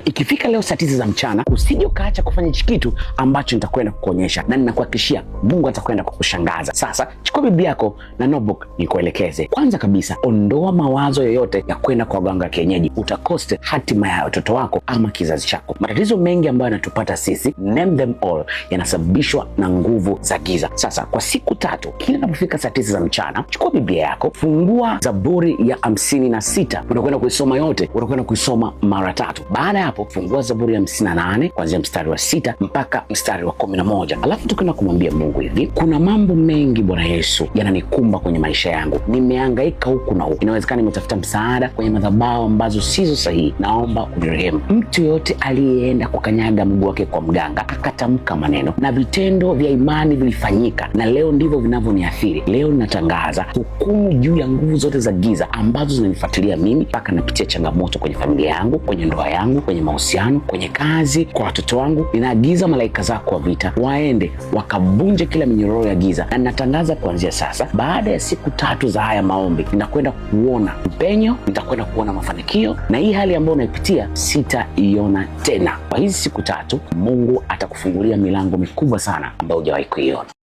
Ikifika leo saa 9 za mchana, usije ukaacha kufanya hichi kitu ambacho nitakwenda kukuonyesha, na ninakuhakikishia Mungu atakwenda kukushangaza. Sasa chukua Biblia yako na notebook nikuelekeze. Kwanza kabisa, ondoa mawazo yoyote ya kwenda kwa waganga wa kienyeji, utakoste hatima ya watoto wako ama kizazi chako. Matatizo mengi ambayo yanatupata sisi, name them all, yanasababishwa na nguvu za giza. Sasa kwa siku 3, kila inapofika saa 9 za mchana, chukua Biblia yako, fungua Zaburi ya 56, utakwenda kuisoma yote, utakwenda kuisoma mara 3. Baada ya hapo, fungua Zaburi ya 58 kuanzia mstari wa 6 mpaka mstari wa 11. Alafu tukaenda kumwambia Mungu hivi: kuna mambo mengi Bwana Yesu yananikumba kwenye maisha yangu, nimehangaika huku na huku, inawezekana nimetafuta msaada kwenye madhabahu ambazo sizo sahihi, naomba unirehemu. Mtu yote aliyeenda kukanyaga mguu wake kwa mganga, akatamka maneno na vitendo vya imani vilifanyika, na leo ndivyo vinavyoniathiri. Leo ninatangaza hukumu juu ya nguvu zote za giza ambazo zinanifuatilia mimi mpaka napitia changamoto kwenye familia yangu, kwenye ndoa yangu, kwenye mahusiano, kwenye kazi, kwa watoto wangu. Ninaagiza malaika zako wa vita waende wakavunje kila minyororo ya giza, na ninatangaza kuanzia sasa, baada ya siku 3 za haya maombi, ninakwenda kuona upenyo, nitakwenda kuona mafanikio, na hii hali ambayo unaipitia sitaiona tena. Kwa hizi siku 3 Mungu atakufungulia milango mikubwa sana ambayo hujawahi kuiona.